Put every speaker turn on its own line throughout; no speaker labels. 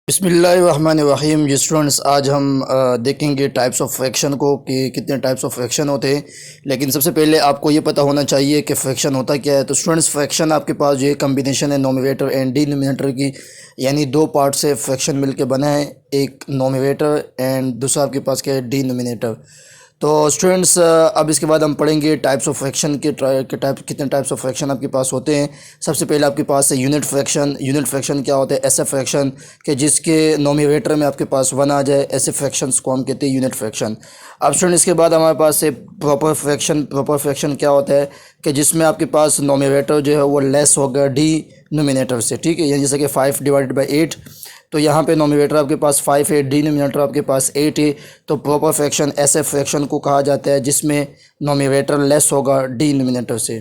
बिस्मिल्लाहिर्रहमानिर्रहीम। जी स्टूडेंट्स, आज हम देखेंगे टाइप्स ऑफ फ्रैक्शन को कि कितने टाइप्स ऑफ फ्रैक्शन होते हैं। लेकिन सबसे पहले आपको ये पता होना चाहिए कि फ्रैक्शन होता क्या है। तो स्टूडेंट्स, फ्रैक्शन आपके पास जो ये कम्बिनेशन है नोमिनेटर एंड डिनोमिनेटर की, यानी दो पार्ट से फ्रैक्शन मिलके बना है, एक नोमिनेटर एंड दूसरा आपके पास क्या है, डिनोमिनेटर। तो स्टूडेंट्स, अब इसके बाद हम पढ़ेंगे टाइप्स ऑफ फ्रैक्शन के टाइप, कितने टाइप्स ऑफ फ्रैक्शन आपके पास होते हैं। सबसे पहले आपके पास है यूनिट फ्रैक्शन। यूनिट फ्रैक्शन क्या होता है? ऐसा फ्रैक्शन कि जिसके नोमिनेटर में आपके पास 1 आ जाए, ऐसे फ्रैक्शंस को हम कहते हैं यूनिट फ्रैक्शन। अब स्टूडेंट, इसके बाद हमारे पास है प्रॉपर फ्रैक्शन। प्रॉपर फ्रैक्शन क्या होता है कि जिसमें आपके पास नोमिनेटर जो है वो लेस होगा डिनोमिनेटर से, ठीक है। यानी जैसे कि 5/8, तो यहाँ पे नोमिनेटर आपके पास 5 है, डिनोमिनेटर आपके पास 8 है। तो प्रॉपर फ्रैक्शन ऐसे फ्रैक्शन को कहा जाता है जिसमें नोमिनेटर लेस होगा डिनोमिनेटर से।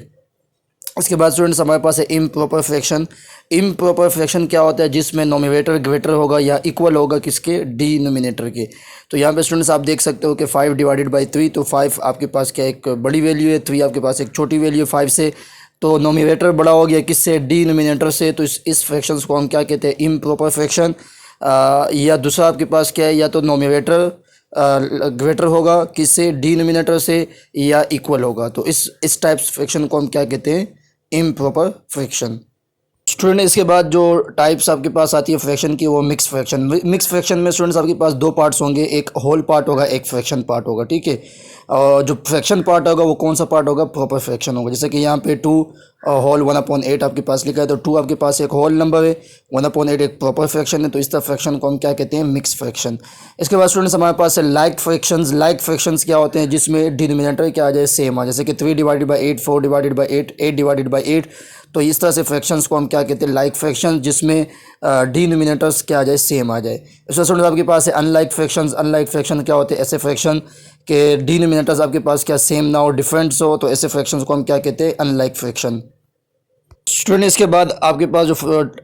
इसके बाद स्टूडेंट्स, हमारे पास है इम्प्रॉपर फ्रैक्शन। इम्प्रॉपर फ्रैक्शन क्या होता है? जिसमें नोमिनेटर ग्रेटर होगा या इक्वल होगा किसके? डिनोमिनेटर के। तो यहाँ पे स्टूडेंट्स आप देख सकते हो कि 5/3, तो 5 आपके पास क्या एक बड़ी वैल्यू है, 3 आपके पास एक छोटी वैल्यू है 5 से। तो नोमिनेटर बड़ा हो गया किससे? डिनोमिनेटर से। तो इस फ्रैक्शन को हम क्या कहते हैं? Improper fraction. या दूसरा आपके पास क्या है, या तो नोमिनेटर ग्रेटर होगा किससे? डिनोमिनेटर से, या इक्वल होगा। तो इस टाइप्स फ्रैक्शन को हम क्या कहते हैं? Improper fraction. स्टूडेंट, इसके बाद जो टाइप्स आपके पास आती है फ्रैक्शन की, वो मिक्स फ्रैक्शन। मिक्स फ्रैक्शन में स्टूडेंट्स आपके पास दो पार्ट्स होंगे, एक होल पार्ट होगा, एक फ्रैक्शन पार्ट होगा, ठीक है। और जो फ्रैक्शन पार्ट होगा वो कौन सा पार्ट होगा? प्रॉपर फ्रैक्शन होगा। जैसे कि यहाँ पे 2 होल 1/8 आपके पास लिखा है, तो 2 आपके पास एक होल नंबर है, 1/8 एक प्रॉपर फ्रैक्शन है। तो इस तरह फ्रैक्शन को हम क्या कहते हैं? Mix fraction. इसके बाद स्टूडेंट्स हमारे पास है लाइक फ्रैक्शंस। लाइक फ्रैक्शंस क्या होते हैं? जिसमें डिनोमिनेटर क्या आ जाए? सेम आ, जैसे कि 3/8, 4/8, 8/8। तो इस तरह से फ्रैक्शंस को हम क्या कहते हैं? लाइक फ्रैक्शन, जिसमें डिनोमिनेटर्स क्या आ जाए? सेम आ जाए। इसमें स्टूडेंट्स आपके पास है अनलाइक फ्रैक्शंस। अनलाइक फ्रैक्शन क्या होते हैं? ऐसे फ्रैक्शन के डिनोमिनेटर्स आपके पास क्या सेम ना हो, डिफरेंट्स हो, तो ऐसे फ्रैक्शंस को हम क्या कहते हैं? Unlike fraction. स्टूडेंट, इसके बाद आपके पास जो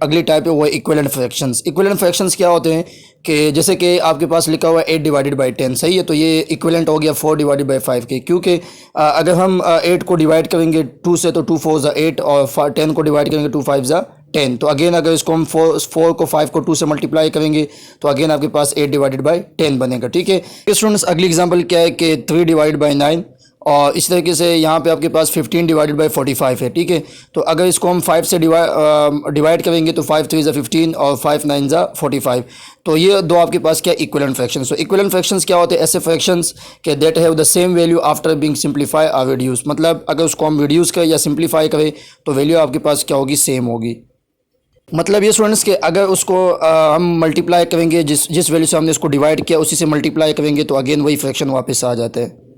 अगली टाइप है वो है इक्विवेलेंट फ्रैक्शंस। इक्विवेलेंट फ्रैक्शंस क्या होते हैं कि जैसे कि आपके पास लिखा हुआ है 8/10, सही है। तो ये इक्विवेलेंट हो गया 4/5 के, क्योंकि अगर हम 8 को डिवाइड करेंगे 2 से, तो 2 4 ज़ा 8, और 10 को डिवाइड करेंगे 2 5 ज़ा 10। तो अगेन अगर इसको हम 4 को 5 को 2 से मल्टीप्लाई करेंगे तो अगेन आपके पास 8/10 बनेगा, ठीक है। स्टूडेंट्स, अगली एग्जाम्पल क्या है कि 3/9, और इस तरीके से यहाँ पे आपके पास 15/45 है, ठीक है। तो अगर इसको हम 5 से डिवाइड करेंगे तो 5 3 ज़ा 15 और 5 9 ज़ा 45। तो ये दो आपके पास क्या इक्विवेलेंट फ्रैक्शंस। तो इक्विवेलेंट फ्रैक्शंस क्या होते हैं? ऐसे फ्रैक्शंस के that have the same value after being simplify और रिड्यूस। मतलब अगर उसको हम रिड्यूस करें या सिंप्लीफाई करें तो वैल्यू आपके पास क्या होगी? सेम होगी। मतलब ये स्टूडेंट्स के अगर उसको हम मल्टीप्लाई करेंगे, जिस वैल्यू से हमने इसको डिवाइड किया उसी से मल्टीप्लाई करेंगे, तो अगेन वही फ्रैक्शन वापस आ जाता है।